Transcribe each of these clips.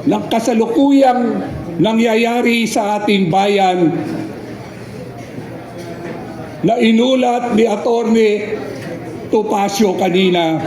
ng kasalukuyang nangyayari sa ating bayan na inulat ni Attorney Topacio kanina.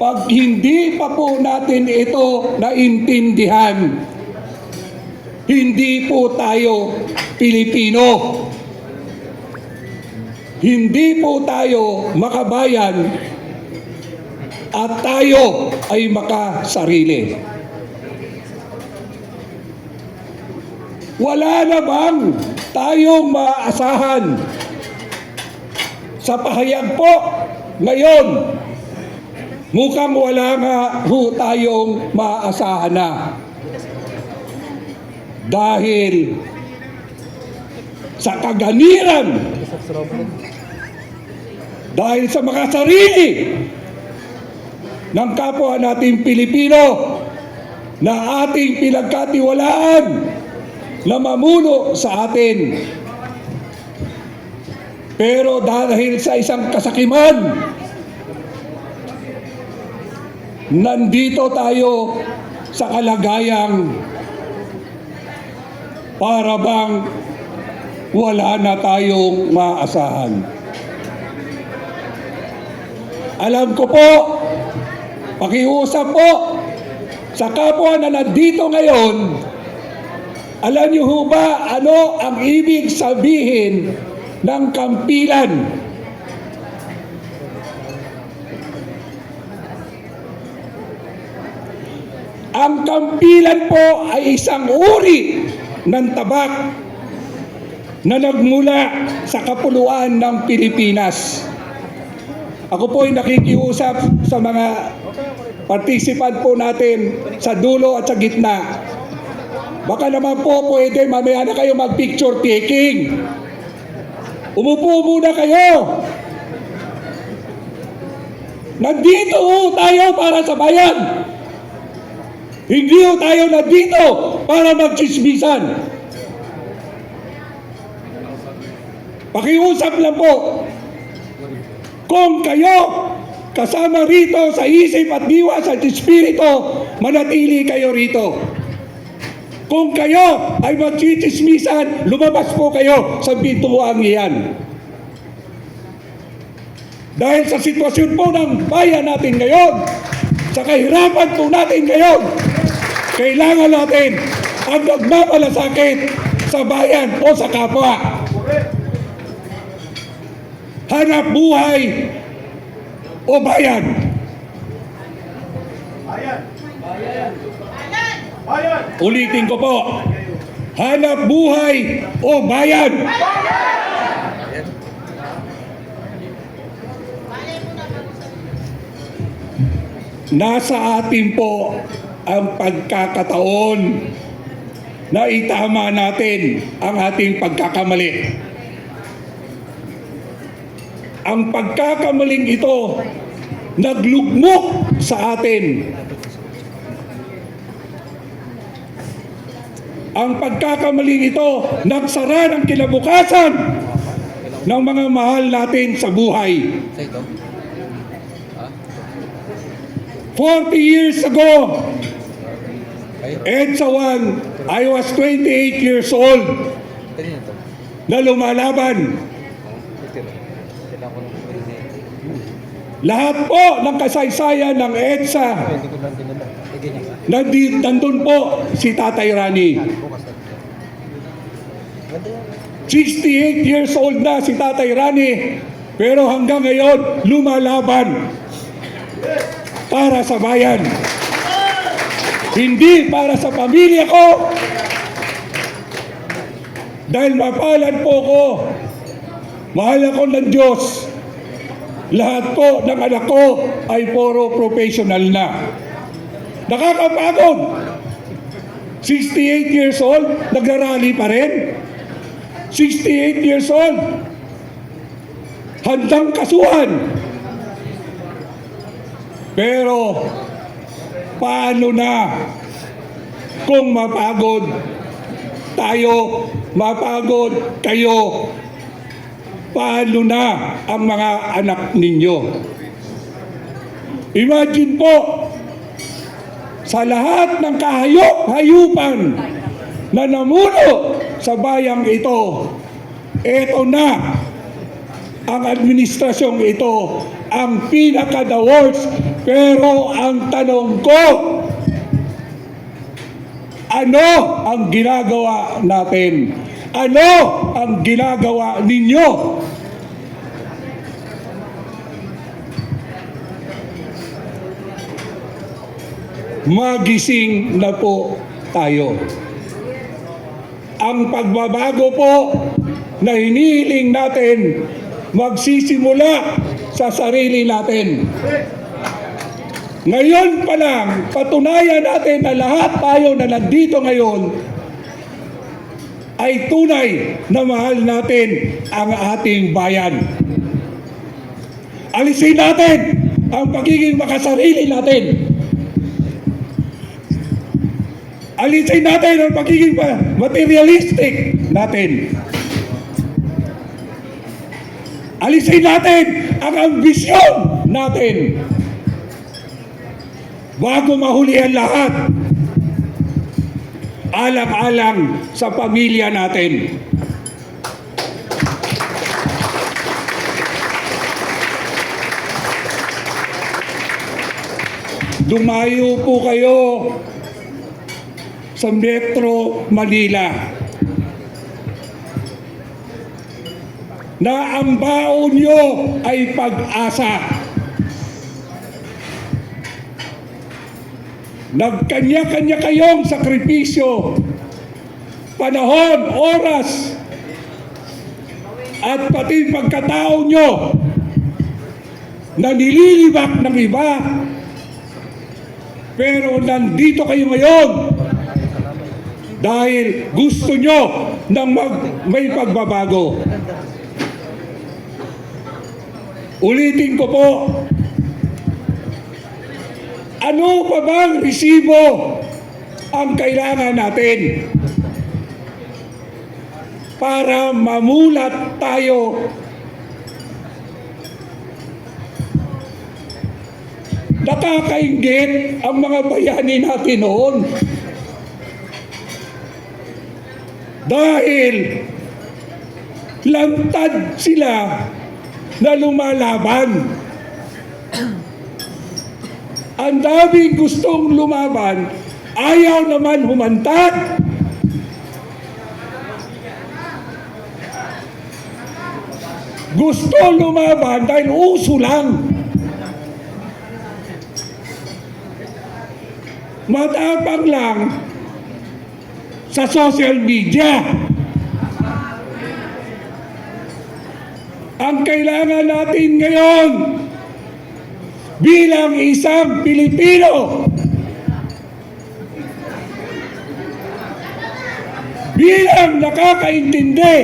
Pag hindi pa po natin ito naintindihan, hindi po tayo Pilipino. Hindi po tayo makabayan at tayo ay makasarili. Wala na bang tayong maaasahan sa pahayag po ngayon? Mukhang wala nga ho tayong maaasahan na. Dahil sa kaganiran, dahil sa makasarili ng kapwa nating Pilipino na ating pinagkatiwalaan na mamuno sa atin. Pero dahil sa isang kasakiman, nandito tayo sa kalagayang para bang wala na tayong maasahan. Alam ko po, pakiusap po sa kapwa na nandito ngayon, alam niyo ho ba ano ang ibig sabihin ng kampilan? Ang kampilan po ay isang uri ng tabak na nagmula sa kapuluan ng Pilipinas. Ako po ay nakikiusap sa mga participant po natin sa dulo at sa gitna. Baka naman po pwede mamaya na kayo mag-picture taking. Umupo muna kayo. Nandito tayo para sa bayan. Hindi tayo nandito para magchismisan. Pakiusap lang po. Kung kayo kasama rito sa isip at diwa sa espiritu, manatili kayo rito. Kung kayo ay magchichismisan, lumabas po kayo sa pintuang iyan. Dahil sa sitwasyon po ng bayan natin ngayon, sa kahirapan po natin ngayon, kailangan natin ang nagmamalasakit sa bayan o sa kapwa. Hanap buhay o bayan? Bayan. Bayan. Bayan. Ulitin ko po. Hanap buhay o bayan? Bayan. Nasa atin po ang pagkakataon na itama natin ang ating pagkakamali. Ang pagkakamaling ito naglugmok sa atin. Ang pagkakamaling ito nagsara ng kinabukasan ng mga mahal natin sa buhay. 40 years ago, EDSA 1, I was 28 years old na lumalaban. Lahat po ng kasaysayan ng EDSA, nandun po si Tatay Rani. 68 years old na si Tatay Rani, pero hanggang ngayon lumalaban para sa bayan. Hindi para sa pamilya ko. Dahil mapalad po ko. Mahal ako ng Diyos. Lahat po ng anak ko ay puro professional na. Nakakapagod. 68 years old, nagrarally pa rin. 68 years old, handang kasuhan. Pero paano na kung mapagod tayo, mapagod kayo? Paano na ang mga anak ninyo? Imagine po, sa lahat ng kahayop-hayupan na namuno sa bayang ito. Ito na ang administrasyong ito, ang pinaka-the worst. Pero ang tanong ko, ano ang ginagawa natin? Ano ang ginagawa ninyo? Magising na po tayo. Ang pagbabago po na hinihiling natin magsisimula sa sarili natin. Ngayon pa lang, patunayan natin na lahat tayo na nandito ngayon ay tunay na mahal natin ang ating bayan. Alisin natin ang pagiging makasarili natin. Alisin natin ang pagiging materialistic natin. Alisin natin ang ambisyon natin. Bago mahuli ang lahat, alang-alang sa pamilya natin. Dumayo po kayo sa Metro Manila na ang baon nyo ay pag-asa. Nagkanya-kanya kayong sakripisyo, panahon, oras, at pati pagkatao nyo na nililibak ng iba. Pero nandito kayo ngayon dahil gusto nyo ng may pagbabago. Ulitin ko po, ano pa bang resibo ang kailangan natin para mamulat tayo? Nakakainggit ang mga bayani natin noon. Dahil lantad sila na lumalaban. Ang daming gustong lumaban, ayaw naman humantad. Gusto lumaban dahil uso lang. Matapang lang sa social media. Ang kailangan natin ngayon bilang isang Pilipino, bilang nakakaintindi,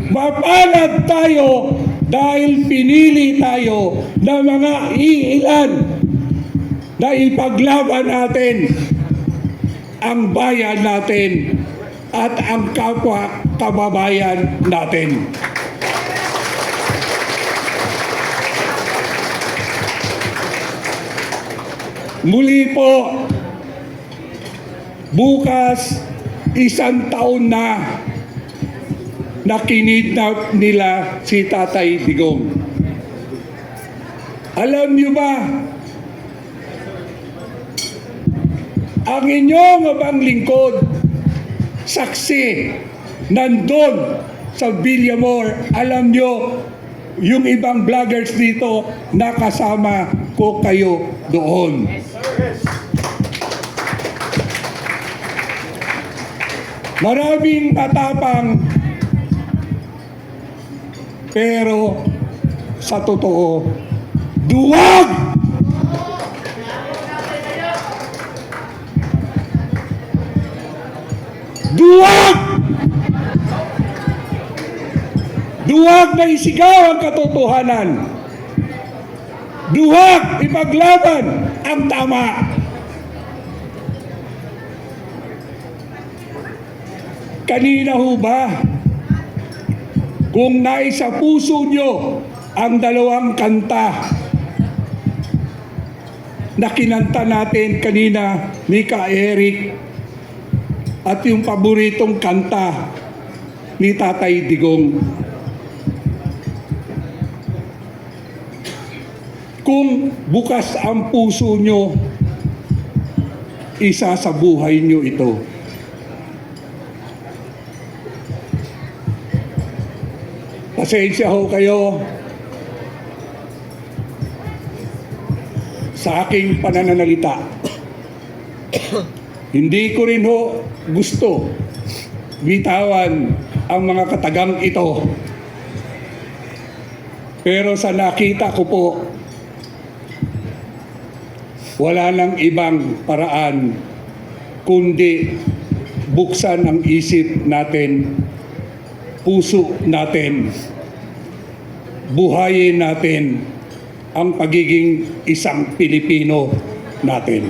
mapalad tayo dahil pinili tayo ng mga iilan na ipaglaban natin ang bayan natin at ang kapwa kababayan natin. Muli po, bukas, 1 taon na kinidnap nila si Tatay Digong. Alam niyo ba, ang inyong abang lingkod, saksi, nandun sa Villamor. Alam niyo, yung ibang vloggers dito, nakasama ko kayo doon. Maraming matapang, pero sa totoo, duwag! Duwag! Duwag na isigaw ang katotohanan. Duwag ipaglaban ang tama. Kanina ho ba, kung naisa puso nyo ang dalawang kanta na kinanta natin kanina ni Ka Eric at yung paboritong kanta ni Tatay Digong. Kung bukas ang puso nyo, isa sa buhay nyo ito. Pasensya ho kayo sa aking pananalita. Hindi ko rin ho gusto bitawan ang mga katagang ito. Pero sa nakita ko po, wala nang ibang paraan kundi buksan ang isip natin, puso natin, buhayin natin ang pagiging isang Pilipino natin.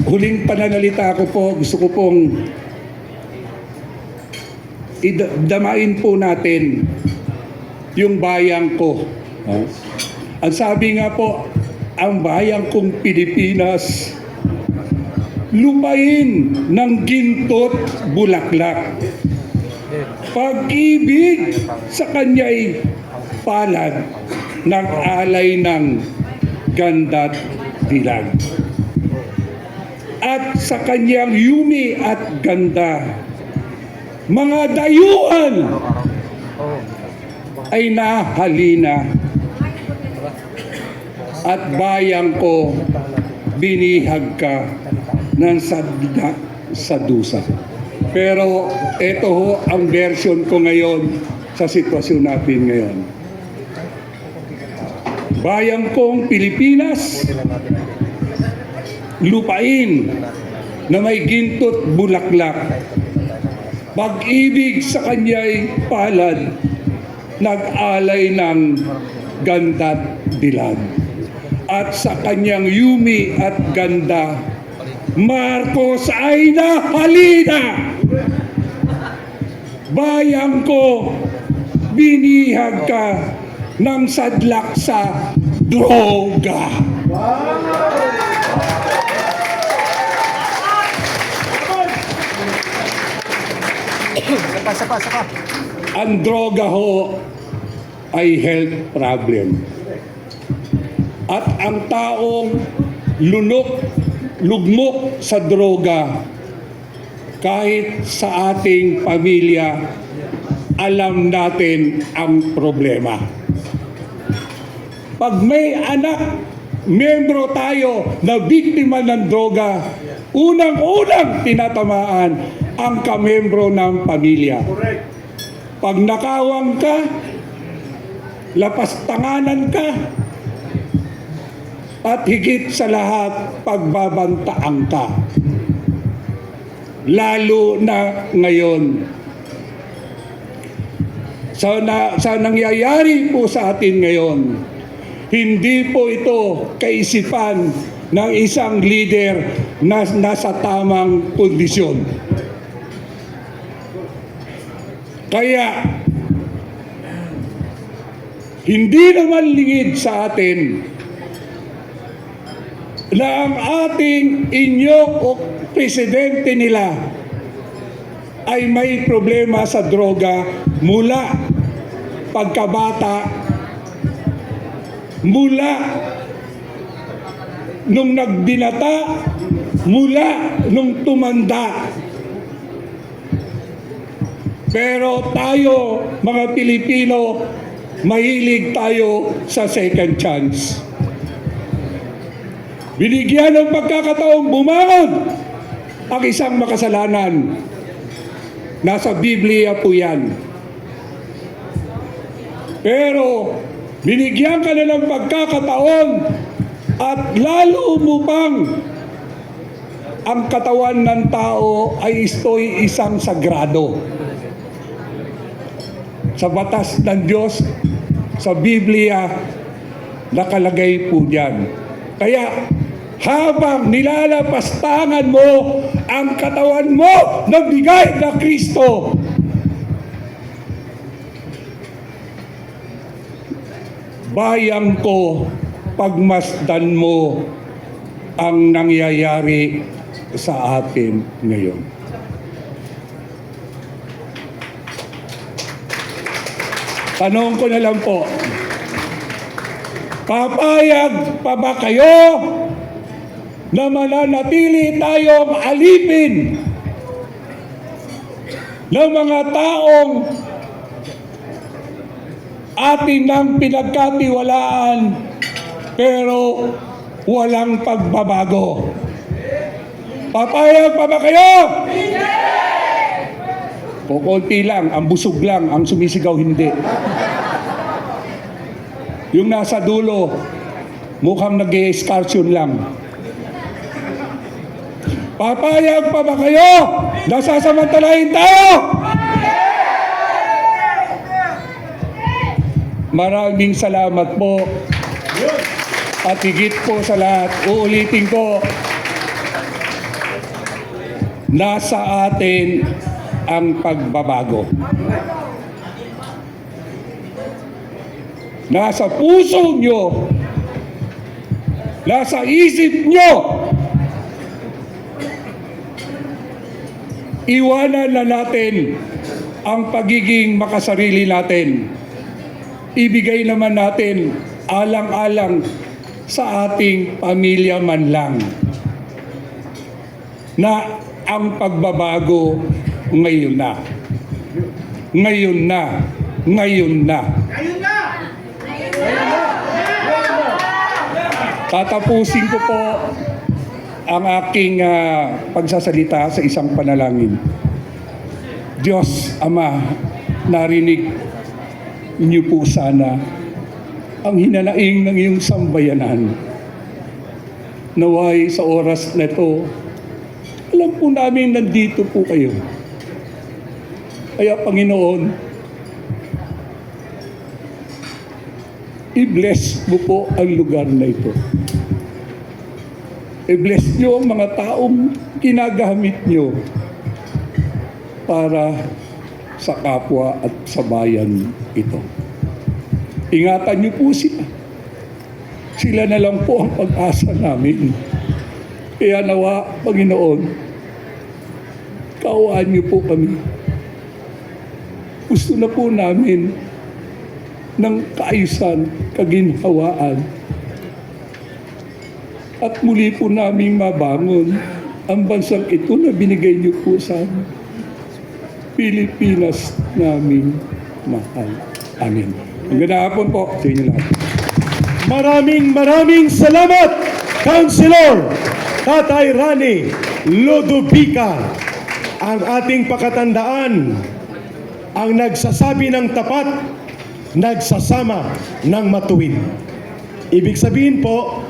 Huling pananalita ko po, gusto ko pong idamain po natin yung bayan ko. Ang sabi nga po, ang bayan kong Pilipinas, lupain ng gintot bulaklak. Pag-ibig sa kanya'y palad ng alay ng ganda't dilag. At sa kanyang yumi at ganda, mga dayuhan ay nahalina. At bayang ko, binihag ka ng sadya sa dusa. Pero ito ho ang version ko ngayon sa sitwasyon natin ngayon. Bayang kong Pilipinas, lupain na may gintot bulaklak. Pag-ibig sa kanya'y palad, nag-alay ng ganda't dilag. At sa kanyang yumi at ganda, Marcos ay nahalina. Bayang ko, binihag ka ng sadlak sa droga. Saka. Ang droga ho ay health problem. At ang taong lugmok sa droga, kahit sa ating pamilya, alam natin ang problema. Pag may anak, membro tayo na biktima ng droga, unang-unang tinatamaan ang kamembro ng pamilya. Pag nakawang ka, lapastanganan ka, at higit sa lahat, pagbabantaan ka. Lalo na ngayon. Sa nangyayari po sa atin ngayon, hindi po ito kaisipan ng isang leader na nasa tamang kondisyon. Kaya, hindi naman lingid sa atin na ang ating inyo o presidente nila ay may problema sa droga mula pagkabata, mula nung nagbinata, mula nung tumanda. Pero tayo, mga Pilipino, mahilig tayo sa second chance. Binigyan ng pagkakataong bumangon ang isang makasalanan. Nasa Biblia po yan. Pero binigyan ka na ng pagkakataon at lalo mo pang ang katawan ng tao ay istoy isang sagrado. Sa batas ng Diyos, sa Biblia, nakalagay po diyan. Kaya habang nilalapastangan mo ang katawan mo na bigay na Kristo, Bayang ko, pagmasdan mo ang nangyayari sa atin ngayon. Tanong ko na lang po, papayag pa ba kayo na mananatili tayong alipin ng mga taong atin nang pinagkatiwalaan pero walang pagbabago? Papayag pa ba kayo? Kukunti lang, ang busog lang, ang sumisigaw hindi. Yung nasa dulo, mukhang nag-e-excursion lang. Papayag pa ba kayo? Nasasamantalahin tayo! Maraming salamat po. At higit po sa lahat, uulitin ko, nasa atin ang pagbabago. Nasa puso nyo, nasa isip nyo. Iwanan na natin ang pagiging makasarili natin. Ibigay naman natin alang-alang sa ating pamilya man lang na ang pagbabago ngayon na. Ngayon na. Ngayon na. Tatapusin ko po ang aking pagsasalita sa isang panalangin. Diyos Ama, narinig niyo po sana ang hinanaing ng iyong sambayanan. Naway sa oras na ito, alam po namin nandito po kayo. Kaya Panginoon, i-bless mo po ang lugar na ito. I-bless nyo ang mga taong ginagamit nyo para sa kapwa at sa bayan ito. Ingatan nyo po sila. Sila na lang po ang pag-asa namin. Kaya nawa, Panginoon, kaawaan niyo po kami. Gusto na po namin ng kaayusan, kaginhawaan. At muli po namin mabangon ang bansang ito na binigay niyo po sa amin. Pilipinas namin mahal. Amen. Magandang hapon po sa inyo lahat. Maraming salamat, Councilor Tatay Rani Lodovica, ang ating pakatandaan, ang nagsasabi ng tapat, nagsasama ng matuwid. Ibig sabihin po,